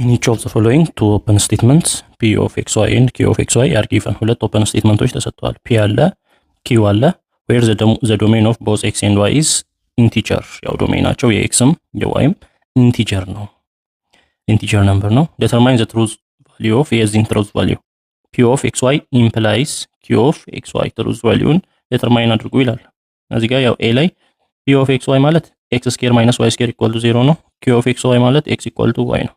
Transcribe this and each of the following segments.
in each of the following two open statements p of xy and q of xy are given ሁለት ኦፕን ስቴትመንቶች ተሰጥተዋል p አለ q አለ where the domain of both x and y is integer ያው ዶሜናቸው የxም የyም integer ነው integer number ነው determine the truth value of is in truth value p of xy implies q of xy truth value determine አድርጉ ይላል እዚህ ጋር ያው a ላይ p of xy ማለት x square minus y square equal to 0 ነው q of xy ማለት x equal to y ነው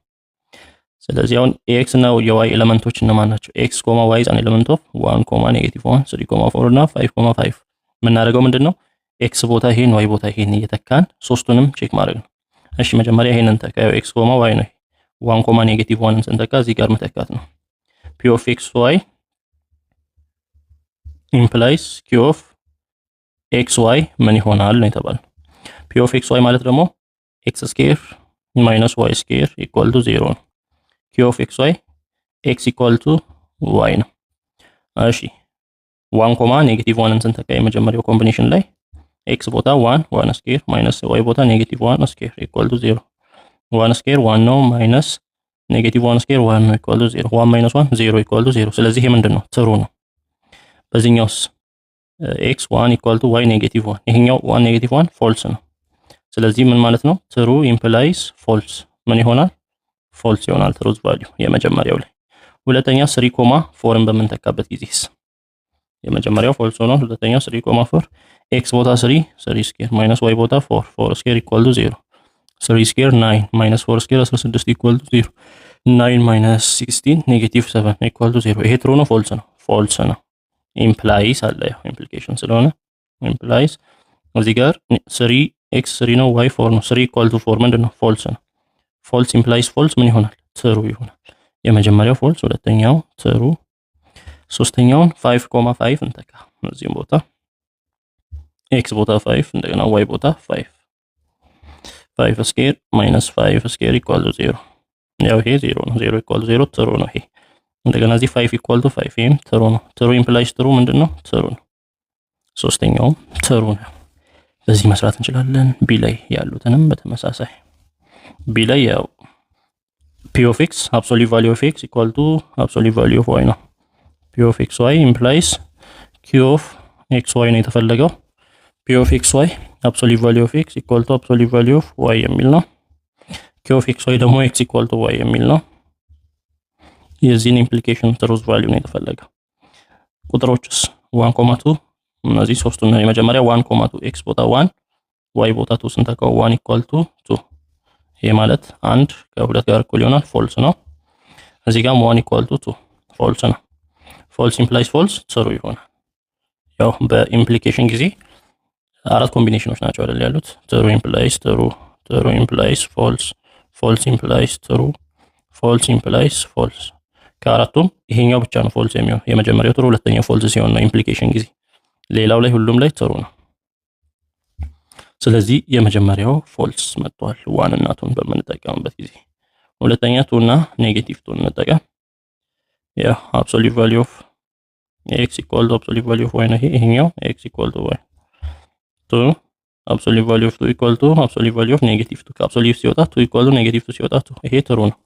ስለዚህ አሁን x እና y ኤሌመንቶች እነማን ናቸው x, y is an element of 1, -1 3, 4 እና 5, 5 የምናደርገው ምንድነው x ቦታ ይሄን y ቦታ ይሄን እየተካን ሶስቱንም ቼክ ማድረግ ነው እሺ መጀመሪያ ይሄንን ተካዩ x, y ነው 1, -1 ስንተካ እዚህ ጋር መተካት ነው p of xy implies q of xy ምን ይሆናል ነው የተባለው p of xy ማለት ደግሞ x square minus y square equal to 0 ነው q of xy x equal to y ነው እሺ 1, -1 ስንተካ የመጀመሪያው ኮምቢኔሽን ላይ x ቦታ 1 square minus y ቦታ -1 square equal to 0 1 square 1 ነው minus -1 square 1 ነው equal to 0 1 - 1 0 equal to 0 ስለዚህ ይሄ ምንድነው ትሩ ነው በዚህኛውስ x 1 equal to y -1 ይሄኛው 1 -1 false ነው ስለዚህ ምን ማለት ነው ትሩ implies false ምን ይሆናል false ይሆናል truth value የመጀመሪያው ላይ ሁለተኛ 3, 4ን በመንተካበት ጊዜስ የመጀመሪያው false ሆኖ ሁለተኛው 3, 4 x ቦታ 3 square minus y ቦታ 4 square equal to 0 3 square 9 minus 4 square 16 equal to 0 9 - 16 -7 equal to 0 ይሄ true ነው false ነው implies አለ ያው implication ስለሆነ implies እዚህ ጋር 3x 3 ነው y 4 ነው 3 equal to 4 ምንድነው false ነው false implies false ምን ይሆናል true ይሆናል የመጀመሪያው false ሁለተኛው true ሶስተኛውን 5, 5 እንተካ እዚህም ቦታ x ቦታ 5 እንደገና y ቦታ 5 square minus 5 square equal to 0 ያው ይሄ 0 ነው 0 equal to 0 true ነው ይሄ እንደገና እዚህ 5 equal to 5 ይሄም true ነው true implies true ምንድነው true ነው ሶስተኛው true ነው በዚህ መስራት እንችላለን b ላይ ያሉትንም በተመሳሳይ b ላይ ያው p of x absolute value of x equal to absolute value of y ነው p of xy implies q of xy ነው የተፈለገው p of xy absolute value of x equal to absolute value of y የሚል ነው q of xy ደግሞ x equal to y የሚል ነው የዚህን ኢምፕሊኬሽን truth value ነው የተፈለገው ቁጥሮችስ 1, 2 እነዚህ ሶስቱን ነው የመጀመሪያ 1, 2 x ቦታ 1 y ቦታ 2 ስንተካው 1 equal to 2 ይሄ ማለት 1 ከ2 ጋር እኩል ይሆናል false ነው እዚህ ጋር 1 equal to 2 false ነው false implies false true ይሆናል ያው በኢምፕሊኬሽን ጊዜ አራት ኮምቢኔሽኖች ናቸው አይደል ያሉት true implies true true implies false false implies true false implies false ከአራቱም ይሄኛው ብቻ ነው false የሚሆነው የመጀመሪያው true ሁለተኛው false ሲሆን ነው ኢምፕሊኬሽን ጊዜ ሌላው ላይ ሁሉም ላይ true ነው ስለዚህ የመጀመሪያው false መጥቷል 1 እና 2 በመንጠቀምበት ጊዜ ሁለተኛ 2 እና -2 እንጠቀም ያው absolute value of x equal to absolute value of y ነው ይሄኛው x equal to y 2 absolute value of 2 equal to absolute value of -2 ከabsolute ሲወጣ 2 equal to -2 ሲወጣ 2 ይሄ true ነው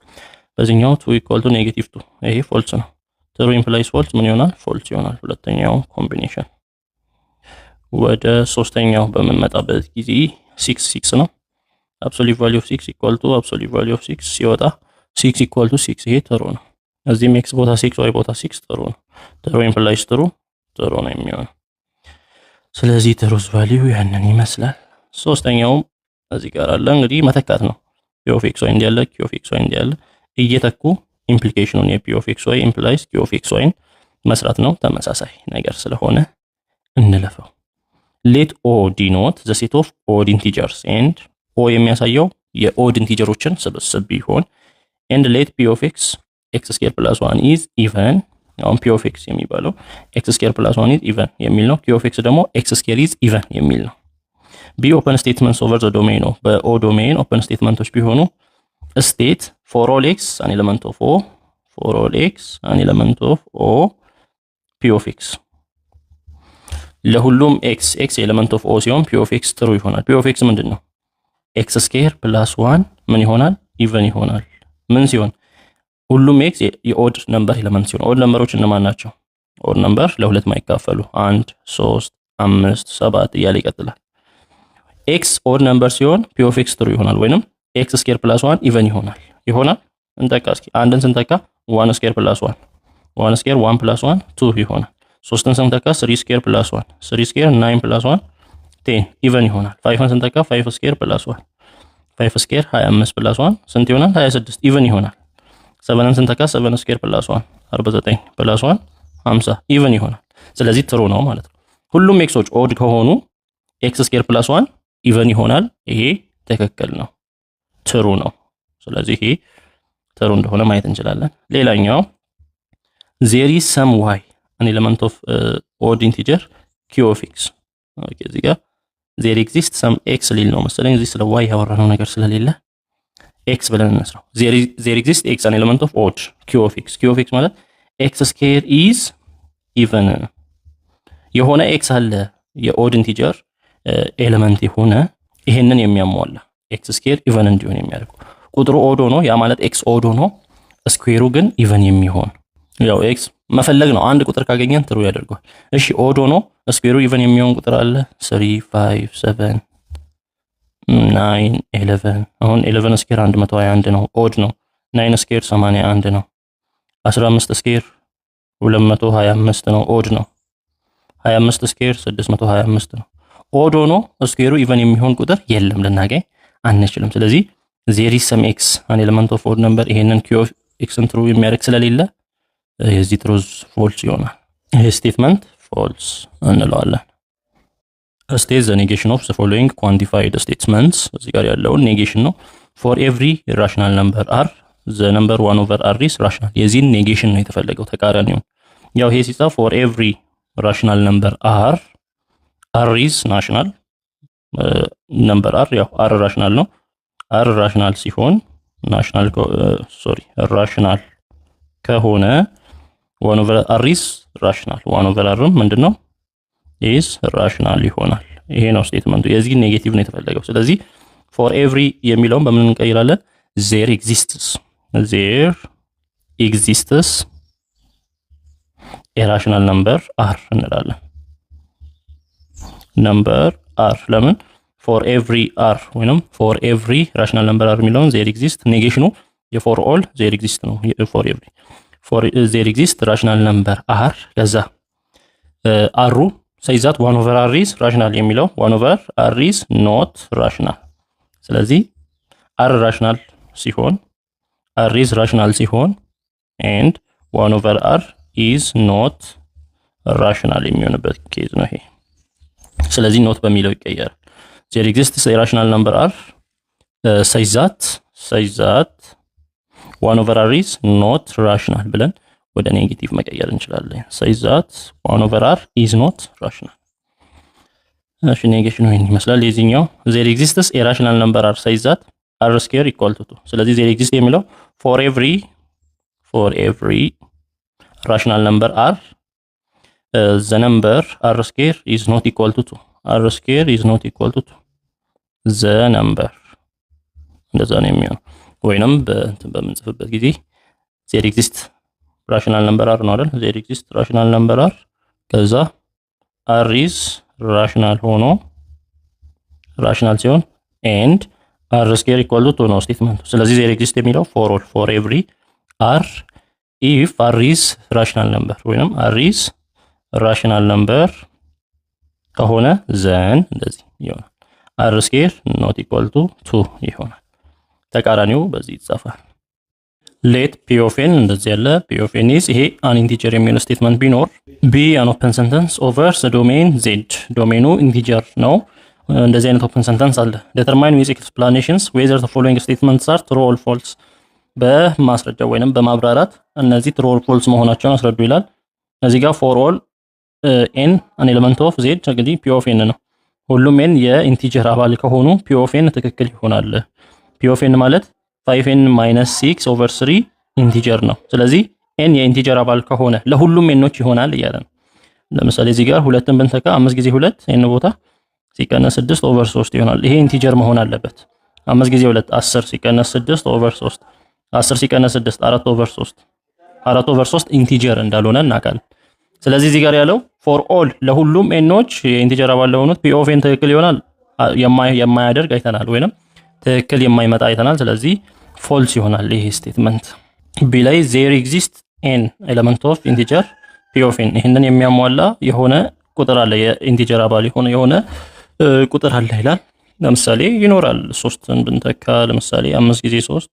በዚህኛው 2 equal to -2 ይሄ false ነው true implies false ምን ይሆናል false ይሆናል ሁለተኛው ኮምቢኔሽን ወደ ሶስተኛው በመመጣበት ጊዜ 6 ነው absolute value of 6 equal to absolute value of 6 ሲወጣ 6 equal to 6 ይሄ true ነው እዚህም x ቦታ 6 y ቦታ 6 true ነው true implies true ነው የሚሆነው ስለዚህ truth value ያንን ይመስላል ሶስተኛው እዚህ ጋር አለ እንግዲህ መተካት ነው p of xy እንዲያለ q of xy እንዲያለ እየተኩ ኢምፕሊኬሽኑን p of xy implies q of xy መስራት ነው ተመሳሳይ ነገር ስለሆነ እንለፈው let o denote the set of odd integers and o የሚያሳየው የodd ኢንቲጀሮችን ስብስብ ቢሆን and let p of x x square plus 1 is even አሁን p of x የሚባለው x square plus 1 is even የሚል ነው q of x ደግሞ x square is even የሚል ነው b open statements over the domain of በo domain open statemenቶች ቢሆኑ state for all x an element of o for all x an element of o p of x ለሁሉም x element of o ሲሆን p of x true ይሆናል p of x ምንድነው x square plus 1 ምን ይሆናል even ይሆናል ምን ሲሆን ሁሉም ኤክስ የኦድ ነምበር ኤሌመንት ሲሆን ኦድ ነምበሮች እነማን ናቸው? ኦድ ነምበር ለሁለት ማይካፈሉ 1 3 5 7 እያለ ይቀጥላል። ኤክስ ኦድ ነምበር ሲሆን ፒ ኦፍ ኤክስ ትሩ ይሆናል ወይንም ኤክስ ስኬር ፕላስ 1 ኢቨን ይሆናል። እንጠቃ እስኪ አንድን ስንተካ 1 ስኬር ፕላስ 1 ስኬር 1 ፕላስ 1 2 ይሆናል። ሶስትን ስንተካ 3 ስኬር ፕላስ 1 3 ስኬር 9 ፕላስ 1 10 ኢቨን ይሆናል። 5ን ስንተካ 5 ስኬር ፕላስ 1 5 ስኬር 25 ፕላስ 1 ስንት ይሆናል? 26 ኢቨን ይሆናል። 7ን ስንተካ 7 ስኬር ፕላስ 1 49 ፕላስ 1 50 ኢቨን ይሆናል። ስለዚህ ትሩ ነው ማለት ነው። ሁሉም ኤክሶች ኦድ ከሆኑ ኤክስ ስኬር ፕላስ 1 ኢቨን ይሆናል። ይሄ ትክክል ነው፣ ትሩ ነው። ስለዚህ ይሄ ትሩ እንደሆነ ማየት እንችላለን። ሌላኛው there is some y an element of odd integer q of x ኦኬ እዚህ ጋር there exists some x ሊል ነው መሰለኝ። እዚህ ስለ y ያወራነው ነገር ስለሌለ x ብለን እንስራው። there exists x an element of odd q of x ማለት x square is even የሆነ x አለ የኦድ ኢንቲጀር ኤሌመንት የሆነ ይሄንን የሚያሟላ x ስኩዌር ኢቨን እንዲሆን የሚያደርገው ቁጥሩ ኦድ ሆኖ ያ ማለት x ኦድ ሆኖ ስኩዌሩ ግን ኢቨን የሚሆን ያው x መፈለግ ነው። አንድ ቁጥር ካገኘን ትሩ ያደርገዋል። እሺ ኦድ ሆኖ ስኩዌሩ ኢቨን የሚሆን ቁጥር አለ 3 5 7 9 11 አሁን 11 ስኩዌር 121 ነው፣ ኦድ ነው። 9 ስኩዌር 81 ነው። 15 ስኩዌር 225 ነው፣ ኦድ ነው። 25 ስኩዌር 625 ነው። ኦድ ሆኖ ስኩዌሩ ኢቨን የሚሆን ቁጥር የለም፣ ልናገኝ አንችልም። ስለዚህ there is some x an element of odd number ይሄንን q of x ትሩ የሚያደርግ ስለሌለ የዚህ ትሩዝ ፎልስ ይሆናል። ይሄ ስቴትመንት ፎልስ እንለዋለን። state the negation of the following quantified statements እዚህ ጋር ያለውን ኔጌሽን ነው። for every rational number r the number 1 over r is rational የዚህን ኔጌሽን ነው የተፈለገው ተቃራኒው። ያው ይሄ ሲጻፍ for every rational number r is national number r ያው r rational ነው። r rational ሲሆን ናሽናል ራሽናል ከሆነ 1 over r is rational 1 over r ምንድነው is rational ይሆናል። ይሄ ነው ስቴትመንቱ። የዚህ ኔጌቲቭ ነው የተፈለገው። ስለዚህ for every የሚለውን በምን እንቀይራለን? there exists a rational number r እንላለን። number r ለምን for every r ወይንም for every rational number r የሚለውን there exist ኔጌሽኑ for all there exist ነው። for every there exist rational number r ከዛ r says that 1 over r is rational የሚለው 1 over r is not rational። ስለዚህ r rational ሲሆን r is rational ሲሆን and 1 over r is not rational የሚሆንበት ኬዝ ነው ይሄ። ስለዚህ ኖት በሚለው ይቀየራል። there exists a rational number r says that 1 over r is not rational ብለን ወደ ኔጌቲቭ መቀየር እንችላለን። says that 1 over r is not rational። እሺ ኔጌሽኑ ይሄን ይመስላል። የዚህኛው there exists a rational number r says that r square equal to 2 ስለዚህ there exists የሚለው for every rational number r the number r square is not equal to 2 r square is not equal to 2 the number እንደዛ ነው የሚሆነው። ወይንም በምንጽፍበት ጊዜ there exists rational number r ነው አይደል? there exists rational number r ከዛ r is rational ሆኖ rational ሲሆን and r square equal to 2 ነው ስቴትመንቱ። ስለዚህ there exists የሚለው for every r if r is rational number ወይንም r is rational number ከሆነ then እንደዚህ ይሆናል r square not equal to 2 ይሆናል። ተቃራኒው በዚህ ይጻፋል። let p of n እንደዚህ ያለ p of n is ይሄ an integer የሚል ስቴትመንት ቢኖር b an open sentence over the domain z ዶሜኑ ኢንቲጀር ነው። እንደዚህ አይነት ኦፕን ሰንተንስ አለ። determine with explanations whether the following statements are true or false በማስረጃ ወይንም በማብራራት እነዚህ true or false መሆናቸውን አስረዱ ይላል። እዚህ ጋር for all n an element of z እንግዲህ p of n ነው። ሁሉም n የኢንቲጀር አባል ከሆኑ p of n ትክክል ይሆናል። p of n ማለት 5n - 6 over 3 ኢንቲጀር ነው። ስለዚህ n የኢንቲጀር አባል ከሆነ ለሁሉም nኖች ይሆናል እያለ ነው። ለምሳሌ እዚህ ጋር 2ን ብንተካ 5 ጊዜ 2 n ቦታ ሲቀነስ 6 over 3 ይሆናል። ይሄ ኢንቲጀር መሆን አለበት። 5 ጊዜ 2 10 ሲቀነስ 6 over 3 10 ሲቀነስ 6 4/3 4/3 ኢንቲጀር እንዳልሆነ እናውቃለን። ስለዚህ እዚህ ጋር ያለው ፎር ኦል ለሁሉም ኤኖች የኢንቲጀር አባል ለሆኑት ፒ ኦፍ ኤን ትክክል ይሆናል የማያደርግ አይተናል፣ ወይንም ትክክል የማይመጣ አይተናል። ስለዚህ ፎልስ ይሆናል ይሄ ስቴትመንት። ቢ ላይ ዜር ኤግዚስት ኤን ኤሌመንት ኦፍ ኢንቲጀር ፒ ኦፍ ኤን ይሄንን የሚያሟላ የሆነ ቁጥር አለ፣ የኢንቲጀር አባል የሆነ ቁጥር አለ ይላል። ለምሳሌ ይኖራል 3ን ብንተካ ለምሳሌ 5 ጊዜ 3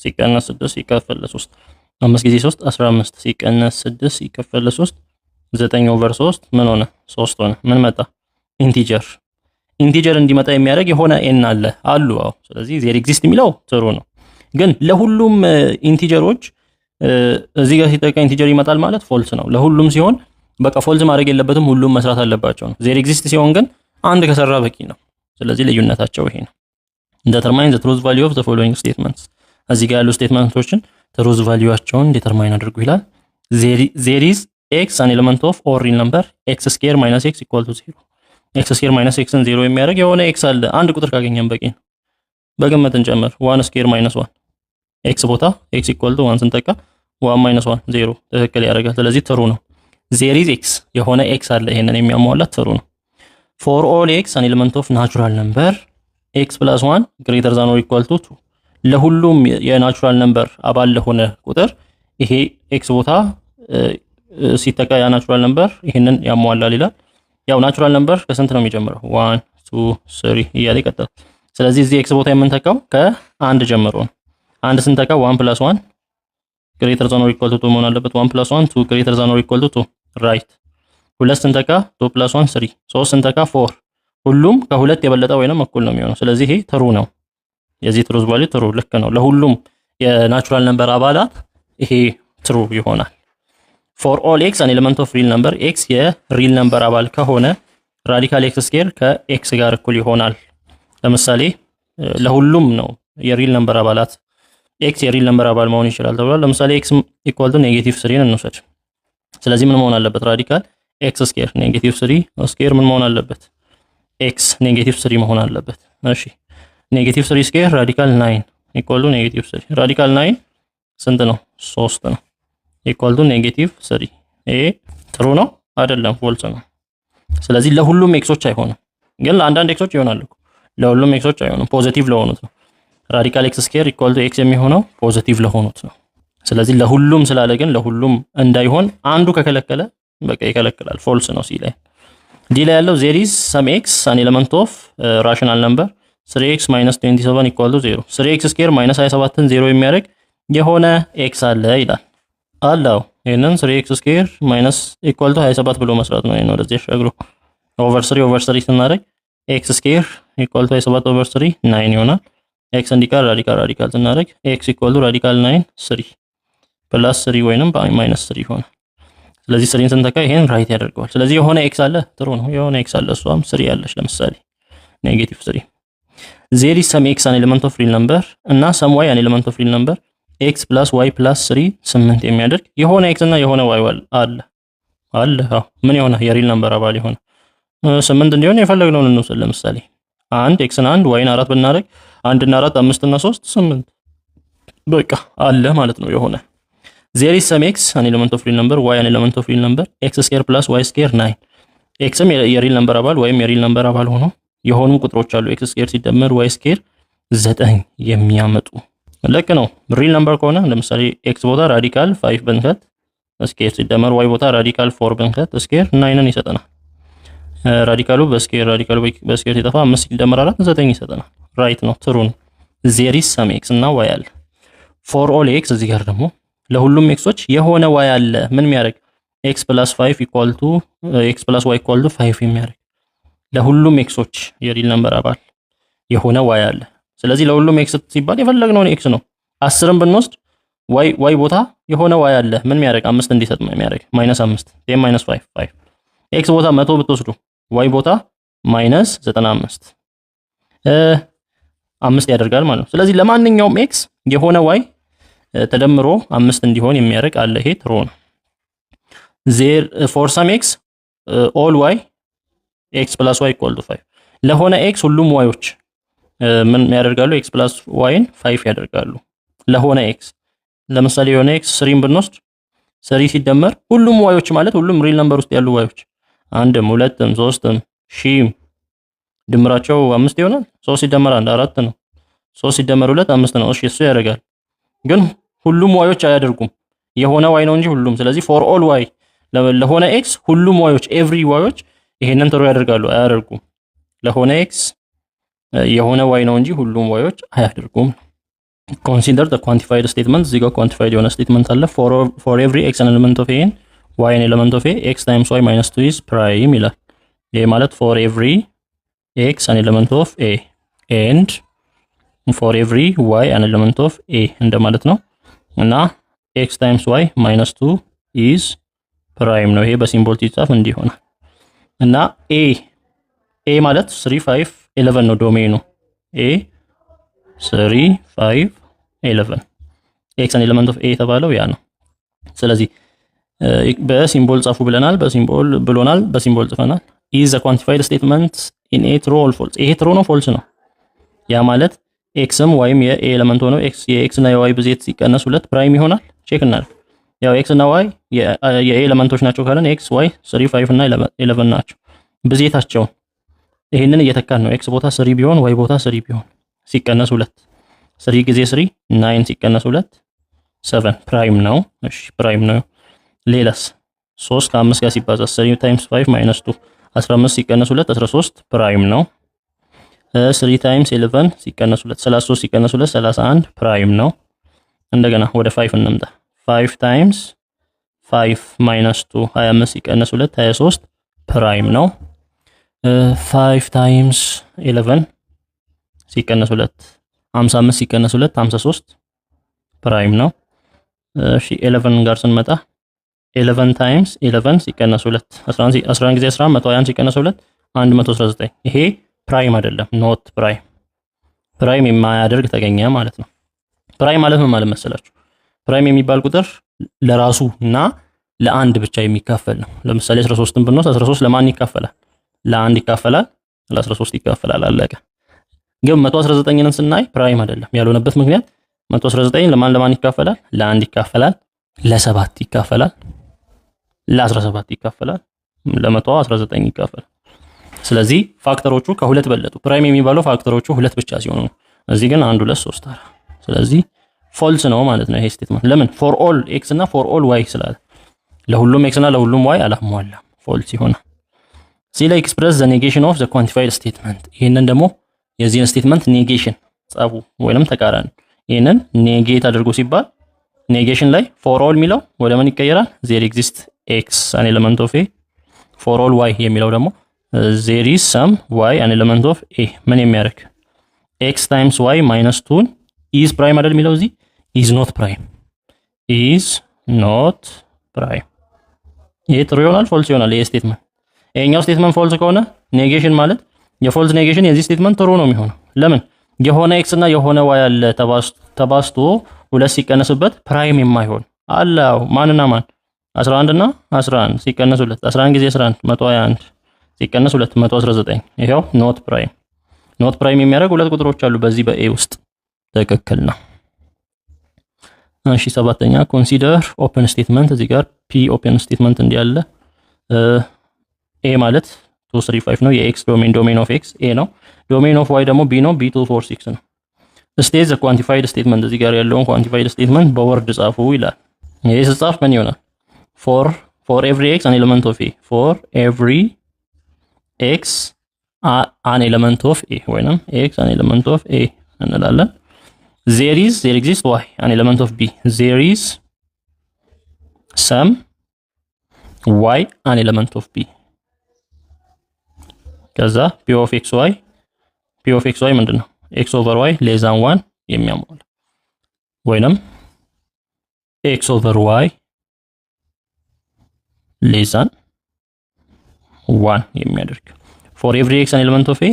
ሲቀነስ 6 ሲከፈል ለ3 5 ጊዜ 3 15 ሲቀነስ 6 ሲከፈል ለ3 9/3 ምን ሆነ? 3 ሆነ። ምን መጣ? ኢንቲጀር። ኢንቲጀር እንዲመጣ የሚያደርግ የሆነ ኤን አለ አሉ። አዎ፣ ስለዚህ ዜር ኤግዚስት የሚለው ትሩ ነው። ግን ለሁሉም ኢንቲጀሮች እዚህ ጋር ሲጠቃ ኢንቲጀር ይመጣል ማለት ፎልስ ነው። ለሁሉም ሲሆን በቃ ፎልስ ማድረግ የለበትም፣ ሁሉም መስራት አለባቸው ነው። ዜር ኤግዚስት ሲሆን ግን አንድ ከሰራ በቂ ነው። ስለዚህ ልዩነታቸው ይሄ ነው። ዲተርማይን ዘ ትሩዝ ቫልዩ ኦፍ ዘ ፎሎዊንግ ስቴትመንትስ እዚህ ጋር ያሉ ስቴትመንቶችን ትሩዝ ቫልዩአቸውን ዲተርማይን አድርጉ ይላል። ዜር ኢዝ ኤክስ አን ኤሌመንት ኦፍ ኦር ሪል ነምበር ኤክስ ስኩዌር ማይነስ ኤክስ ኢኳል ቱ 0 ኤክስ ስኩዌር ማይነስ ኤክስን 0 የሚያደርግ የሆነ ኤክስ አለ። አንድ ቁጥር ካገኘን በቂ ነው። በግምት እንጨምር 1 ስኩዌር ማይነስ 1 ኤክስ ቦታ ኤክስ ኢኳል ቱ 1 ስንተካ 1 ማይነስ 1 0 ትክክል ያደርጋል። ስለዚህ ትሩ ነው። ዜር ኢዝ ኤክስ የሆነ ኤክስ አለ። ይሄንን የሚያሟላ ትሩ ነው። ፎር ኦል ኤክስ አን ኤሌመንት ኦፍ ናቹራል ነምበር ኤክስ ፕላስ 1 ግሬተር ዛን ኦር ኢኳል ቱ 2 ለሁሉም የናቹራል ነምበር አባል ለሆነ ቁጥር ይሄ ኤክስ ቦታ ሲተካ ያ ናቹራል ነምበር ይሄንን ያሟላል ይላል። ያው ናቹራል ነምበር ከስንት ነው የሚጀምረው? 1 2 3 እያለ ይቀጥላል። ስለዚህ እዚህ ኤክስ ቦታ የምንተካው ከ1 ጀምሮ ነው። 1 ስንተካ 1 + 1 ግሬተር ዛን ኦር ኢኳል ቱ 2 መሆን አለበት። 1 + 1 2 ግሬተር ዛን ኦር ኢኳል ቱ 2 ራይት። 2 ስንተካ 2 + 1 3 3 ስንተካ 4 ሁሉም ከሁለት የበለጠ ወይንም እኩል ነው የሚሆነው። ስለዚህ ይሄ ትሩ ነው። የዚህ ትሩዝ ቫልዩ ትሩ ልክ ነው። ለሁሉም የናቹራል ነምበር አባላት ይሄ ትሩ ይሆናል። ፎር ኦል ኤክስ አን ኤሌመንት ኦፍ ሪል ነምበር ኤክስ የሪል ነምበር አባል ከሆነ ራዲካል ኤክስ ስኩዌር ከኤክስ ጋር እኩል ይሆናል። ለምሳሌ ለሁሉም ነው የሪል ነምበር አባላት ኤክስ የሪል ነምበር አባል መሆን ይችላል ተብሏል። ለምሳሌ ኤክስ ኢኳል ቱ -3 እንውሰድ። ስለዚህ ምን መሆን አለበት? ራዲካል ኤክስ ስኩዌር -3 ስኩዌር ምን መሆን አለበት? ኤክስ -3 መሆን አለበት። እሺ -3 ስኩዌር ራዲካል 9 ኢኳል ቱ -3 ራዲካል 9 ስንት ነው? 3 ነው። ኢኳል ቱ -3 ይሄ ትሩ ነው አይደለም? ፎልስ ነው። ስለዚህ ለሁሉም ኤክሶች አይሆንም፣ ግን ለአንዳንድ ኤክሶች ይሆናል እኮ። ለሁሉም ኤክሶች አይሆንም፣ ፖዚቲቭ ለሆኑት ነው። ራዲካል ኤክስ ስኩዌር ኢኳል ቱ ኤክስ የሚሆነው ፖዚቲቭ ለሆኑት ነው። ስለዚህ ለሁሉም ስላለ ግን ለሁሉም እንዳይሆን አንዱ ከከለከለ በቃ ይከለክላል። ፎልስ ነው ሲ ላይ። ዲ ላይ ያለው ዜር ኢዝ ሰም ኤክስ አን ኤሌመንት ኦፍ ራሽናል ነምበር 3x - 27 ኢኳል ቱ 0 3x ስኩዌር -27ን 0 የሚያደርግ የሆነ ኤክስ አለ ይላል። አላው ይሄንን 3x ስኩዌር ማይነስ ኢኳል ቱ 27 ብሎ መስራት ነው። ይሄን ወደዚህ ሸግሮ ኦቨር 3 ስናደርግ x ስኩዌር ኢኳል ቱ 27 ኦቨር 3 9 ይሆናል። x እንዲቀር ራዲካል ስናደርግ x ኢኳል ቱ ራዲካል 9 3 ፕላስ 3 ወይንም ማይነስ 3 ይሆናል። ስለዚህ 3ን ስንተካ ይሄን ራይት ያደርገዋል። ስለዚህ የሆነ ኤክስ አለ ትሩ ነው። የሆነ ኤክስ አለ እሷም 3 ያለች ለምሳሌ -3 ዜር ኢዝ ሰም ኤክስ አን ኤሌመንት ኦፍ ሪል ነምበር እና ሰም ዋይ አን ኤሌመንት ኦፍ ሪል ነምበር ኤክስ ፕላስ ዋይ ፕላስ 3 8 የሚያደርግ የሆነ ኤክስ እና የሆነ ዋይ አለ። አዎ ምን የሆነ የሪል ነምበር አባል የሆነ 8 እንዲሆን የፈለግነውን እንውሰድ። ለምሳሌ 1 ኤክስን 1 ዋይን 4 ብናደርግ 1 እና 4 5 እና 3 8 በቃ አለ ማለት ነው የሆነ። ዜር ኢዝ ሰም ኤክስ አን ኤሌመንት ኦፍ ሪል ነምበር ዋይ አን ኤሌመንት ኦፍ ሪል ነምበር ኤክስ ስኩዌር ፕላስ ዋይ ስኩዌር 9 ኤክስም የሪል ነምበር አባል ወይም የሪል ነምበር አባል ሆኖ የሆኑ ቁጥሮች አሉ ኤክስ ስኩዌር ሲደመር ዋይ ስኩዌር 9 የሚያመጡ። ልክ ነው። ሪል ነምበር ከሆነ ለምሳሌ ኤክስ ቦታ ራዲካል 5 ብንከት ስኩዌር ሲደመር ዋይ ቦታ ራዲካል 4 ብንከት ስኩዌር 9ን ይሰጠናል። ራዲካሉ በስኩዌር ሲጠፋ 5 ሲደመር 4 9 ይሰጠናል። ራይት ነው፣ ትሩ ነው። ዜር ኢዝ ሰም ኤክስ እና ዋይ አለ። ፎር ኦል ኤክስ እዚህ ጋር ደግሞ ለሁሉም ኤክሶች የሆነ ዋይ አለ። ምን የሚያደርግ ኤክስ ፕላስ 5 ኢኳል ቱ ኤክስ ፕላስ ዋይ ኢኳል ቱ 5 የሚያደርግ ለሁሉም ኤክሶች የሪል ነምበር አባል የሆነ ዋይ አለ። ስለዚህ ለሁሉም ኤክስ ሲባል የፈለግነውን ኤክስ ነው። 10ን ብንወስድ ዋይ ቦታ የሆነ ዋይ አለ። ምን የሚያደርግ 5 እንዲሰጥ የሚያደርግ -5 -5 ኤክስ ቦታ 100 ብትወስዱ ዋይ ቦታ -95 5 ያደርጋል ማለት ነው። ስለዚህ ለማንኛውም ኤክስ የሆነ ዋይ ተደምሮ 5 እንዲሆን የሚያደርግ አለ። ይሄ ትሩ ነው። ዜር ፎር ሰም ኤክስ ኦል ዋይ ኤክስ ፕላስ ዋይ ኢኳል ቱ 5 ለሆነ ኤክስ ሁሉም ዋዮች ምን ያደርጋሉ? ኤክስ ፕላስ ዋይን 5 ያደርጋሉ። ለሆነ ኤክስ ለምሳሌ የሆነ ኤክስ 3ን ብንወስድ 3 ሲደመር ሁሉም ዋዮች ማለት ሁሉም ሪል ነምበር ውስጥ ያሉ ዋዮች አንድም ሁለትም ሶስትም ሺም ድምራቸው 5 ይሆናል። 3 ሲደመር 1 4 ነው። 3 ሲደመር 2 5 ነው። እሺ እሱ ያደርጋል። ግን ሁሉም ዋዮች አያደርጉም። የሆነ ዋይ ነው እንጂ ሁሉም። ስለዚህ ፎር ኦል ዋይ ለሆነ ኤክስ ሁሉም ዋዮች ኤቭሪ ዋዮች ይሄንን ትሩ ያደርጋሉ አያደርጉም። ለሆነ ኤክስ የሆነ ዋይ ነው እንጂ ሁሉም ዋዮች አያደርጉም። ኮንሲደር the quantified statement እዚህ ጋር quantified የሆነ ስቴትመንት አለ for every x an element of a y an element of a x times y minus 2 is prime ይላል። ይሄ ማለት for every x an element of a and for every y an element of a እንደማለት ነው እና x times y minus 2 is prime ነው። ይሄ በሲምቦል ሲጻፍ እንዲህ ይሆናል እና a ማለት 3 5 11 ነው ዶሜኑ a 3 5 11 x an element of a ተባለው ያ ነው። ስለዚህ በሲምቦል ጻፉ ብለናል፣ በሲምቦል ብሎናል፣ በሲምቦል ጽፈናል። is a quantified statement in a true or false። ይሄ true ነው false ነው። ያ ማለት xም yም የa ኤሌመንት ሆኖ የx እና የy ብዜት ሲቀነስ 2 ፕራይም ይሆናል። ቼክ እናድርግ። ያው x እና y የa ኤሌመንቶች ናቸው ካለን x y 3 5 እና 11 ናቸው ብዜታቸው። ይሄንን እየተካን ነው። x ቦታ 3 ቢሆን y ቦታ 3 ቢሆን ሲቀነስ 2 3 ጊዜ 3 9 ሲቀነስ 2 7 ፕራይም ነው። እሺ ፕራይም ነው። ሌላስ 3 ከ5 ጋር ሲባዛ 3 ታይምስ 5 ማይነስ 2 15 ሲቀነስ 2 13 ፕራይም ነው። 3 ታይምስ 11 ሲቀነስ 2 33 ሲቀነስ 2 31 ፕራይም ነው። እንደገና ወደ 5 እንምጣ። 5 ታይምስ 5 ማይነስ 2 25 ሲቀነስ 2 23 ፕራይም ነው። 5 ታይምስ 11 ሲቀነስ 2 55 ሲቀነስ 2 53 ፕራይም ነው። እሺ 11 ጋር ስንመጣ 11 ታይምስ 11 ሲቀነስ 2 11 ጊዜ 11 120 ሲቀነስ 2 119። ይሄ ፕራይም አይደለም፣ ኖት ፕራይም። ፕራይም የማያደርግ ተገኘ ማለት ነው። ፕራይም ማለት ምን ማለት መሰላችሁ? ፕራይም የሚባል ቁጥር ለራሱ እና ለአንድ ብቻ የሚካፈል ነው። ለምሳሌ 13ን ብንወስድ 13 ለማን ይካፈላል? ለአንድ ይካፈላል፣ ለ13 ይካፈላል። አለቀ። ግን 119ን ስናይ ፕራይም አይደለም ያልሆነበት ምክንያት 119 ለማን ይካፈላል? ለአንድ ይካፈላል፣ ለ7 ይካፈላል፣ ለ17 ይካፈላል፣ ለ119 ይካፈላል። ስለዚህ ፋክተሮቹ ከሁለት በለጡ። ፕራይም የሚባለው ፋክተሮቹ ሁለት ብቻ ሲሆኑ ነው። እዚህ ግን 1 2 3 4። ስለዚህ ፎልስ ነው ማለት ነው ይሄ ስቴትመንት። ለምን? ፎር ኦል ኤክስ እና ፎር ኦል ዋይ ስላለ ለሁሉም ኤክስ እና ለሁሉም ዋይ አላሟላም፣ ፎልስ ይሆናል። እዚህ ላይ ኤክስፕረስ ዘ ኔጌሽን ኦፍ ዘ ኳንቲፋይድ ስቴትመንት። ይሄንን ደግሞ የዚህን ስቴትመንት ኔጌሽን ጻፉ ወይንም ተቃራኒ። ይሄንን ኔጌት አድርጎ ሲባል ኔጌሽን ላይ ፎር ኦል የሚለው ወደ ምን ይቀየራል? ዜር ኤግዚስት ኤክስ አን ኤሌመንት ኦፍ ኤ። ፎር ኦል ዋይ የሚለው ደግሞ ዜር ኢዝ ሰም ዋይ አን ኤሌመንት ኦፍ ኤ። ምን የሚያደርግ ኤክስ ታይምስ ዋይ ማይነስ 2 ኢዝ ፕራይም አይደል የሚለው እዚህ ኢዝ ኖት ፕራይም፣ ኢዝ ኖት ፕራይም። ይሄ ትሩ ይሆናል ፎልስ ይሆናል ይሄ ስቴትመንት። ይሄኛው ስቴትመንት ፎልስ ከሆነ ኔጌሽን ማለት የፎልስ ኔጌሽን የዚህ ስቴትመንት ትሩ ነው የሚሆነው። ለምን? የሆነ ኤክስ እና የሆነ ዋይ አለ ተባስቶ 2 ሲቀነስበት ፕራይም የማይሆን አለ። ማንና ማን? 11 እና 11 ሲቀነስ 2 11 ጊዜ 11 121 ሲቀነስ 2 119። ይሄው ኖት ፕራይም። ኖት ፕራይም የሚያደርግ ሁለት ቁጥሮች አሉ በዚህ በኤ ውስጥ። ትክክል ነው። እሺ ሰባተኛ ኮንሲደር ኦፕን ስቴትመንት። እዚህ ጋር ፒ ኦፕን ስቴትመንት እንዲያለ ኤ ማለት 2 3 5 ነው። የኤክስ ዶሜን ኦፍ ኤክስ ኤ ነው። ዶሜን ኦፍ ዋይ ደግሞ ቢ ነው። ቢ 2 4 6 ነው። ስቴት ዘ ኳንቲፋይድ ስቴትመንት። እዚህ ጋር ያለውን ኳንቲፋይድ ስቴትመንት በወርድ ጻፉ ይላል። ይሄ ሲጻፍ ምን ይሆናል? for every x an element of a for every x an element of a ወይንም x an element of a እንላለን። there exists y an element of b. there is some y an element of b. ከዛ p of xy ምንድነው? x over y less than 1 የሚያሟላ ወይንም x over y less than 1 የሚያደርግ for every x an element of a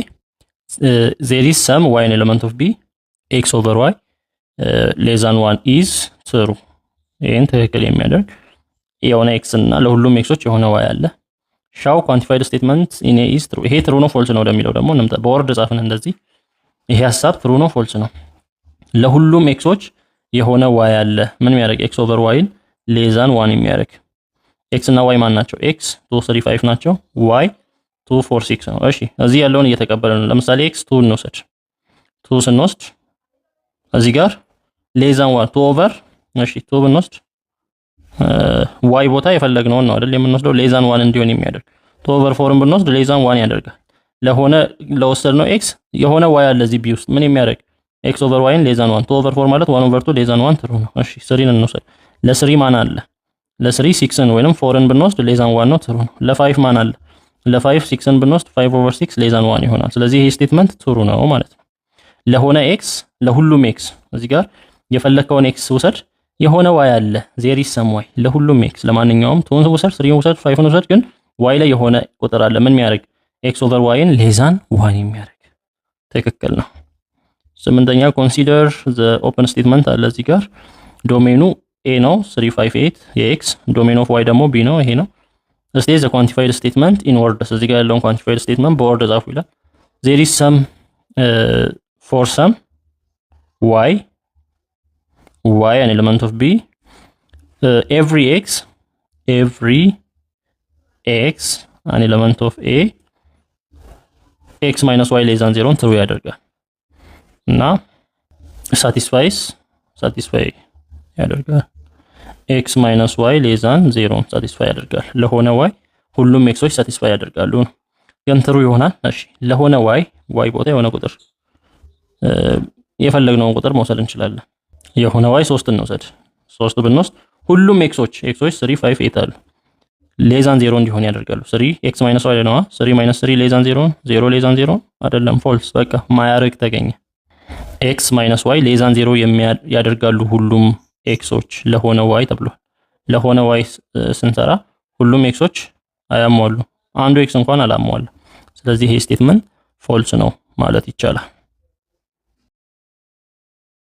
there is some y an element of b. x over y less than 1 is true። ይሄን ትክክል የሚያደርግ የሆነ x እና ለሁሉም xዎች የሆነ y አለ። ሻው ኳንቲፋይድ ስቴትመንት ኢን ኤ ኢዝ ትሩ። ይሄ ትሩ ነው ፎልስ ነው ወደሚለው ደግሞ እንምጣ። በወርድ ጻፍን እንደዚህ። ይሄ ሐሳብ ትሩ ነው ፎልስ ነው። ለሁሉም ኤክሶች የሆነ ዋይ አለ ምን የሚያደርግ ኤክስ ኦቨር ዋይን ሌዛን 1 የሚያደርግ ኤክስ እና ዋይ ማን ናቸው? ኤክስ 2 3 5 ናቸው። ዋይ 2 4 6 ነው። እሺ እዚህ ያለውን እየተቀበለ ነው። ለምሳሌ ኤክስ 2 እንወስድ። 2 ስንወስድ እዚህ ጋር ሌዛን 1 2 ኦቨር እሺ 2 ብንወስድ ዋይ ቦታ የፈለግነውን ነው አይደል የምንወስደው ሌዛን 1 እንዲሆን የሚያደርግ 2 ኦቨር 4ን ብንወስድ ሌዛን 1 ያደርጋል። ለሆነ ለወሰድነው ኤክስ የሆነ ዋይ አለ እዚህ ቢ ውስጥ ምን የሚያደርግ ኤክስ ኦቨር ዋይን ሌዛን 1 2 ኦቨር 4 ማለት 1 ኦቨር 2 ሌዛን 1 ትሩ ነው። እሺ 3ን እንወስድ። ለ3 ማን አለ? ለ3 6ን ወይንም 4ን ብንወስድ ሌዛን 1 ነው ትሩ ነው። ለ5 ማን አለ? ለ5 6ን ብንወስድ 5 ኦቨር 6 ሌዛን 1 ይሆናል። ስለዚህ ይሄ ስቴትመንት ትሩ ነው ማለት ነው። ለሆነ ኤክስ ለሁሉም ኤክስ እዚህ ጋር የፈለከውን ኤክስ ውሰድ የሆነ ዋይ አለ ዜር ኢዝ ሰም ዋይ ለሁሉም ኤክስ ለማንኛውም 2ን ውሰድ 3ን ውሰድ 5ን ውሰድ ግን ዋይ ላይ የሆነ ቁጥር አለ ምን የሚያደርግ ኤክስ ኦቨር ዋይን ሌዛን 1 የሚያደርግ ትክክል ነው። ስምንተኛ ኮንሲደር ዘ ኦፕን ስቴትመንት አለ እዚህ ጋር ዶሜኑ ኤ ነው 358 የኤክስ ዶሜን ኦፍ ዋይ ደግሞ ቢ ነው ይሄ ነው። ስቴት ዘ ኳንቲፋይድ ስቴትመንት ኢን ወርድስ እዚህ ጋር ያለውን ኳንቲፋይድ ስቴትመንት በወርድ ጻፉ ይላል። ዜር ኢዝ ሰም ፎር ሰም ዋይ an element of b every x an element of a x minus y less than 0 ትሩ ያደርጋል እና satisfy ያደርጋል x minus y less than 0 satisfy ያደርጋል ለሆነ y ሁሉም xዎች satisfy ያደርጋሉ ግን ትሩ ይሆናል። እሺ ለሆነ y ቦታ የሆነ ቁጥር የፈለግነውን ቁጥር መውሰድ እንችላለን። የሆነ y 3 እንውሰድ 3 ብንወስድ ሁሉም ኤክሶች 3 5 8 አሉ ሌዛን 0 እንዲሆን ያደርጋሉ። 3 x minus y ነው 3 minus 3 ሌዛን 0 0 ሌዛን 0 አይደለም ፎልስ በቃ ማያረግ ተገኘ። x minus y ሌዛን 0 ያደርጋሉ ሁሉም ኤክሶች ለሆነ y ተብሏል። ለሆነ y ስንሰራ ሁሉም ኤክሶች አያሟሉ አንዱ ኤክስ እንኳን አላሟላ። ስለዚህ ይሄ ስቴትመንት ፎልስ ነው ማለት ይቻላል።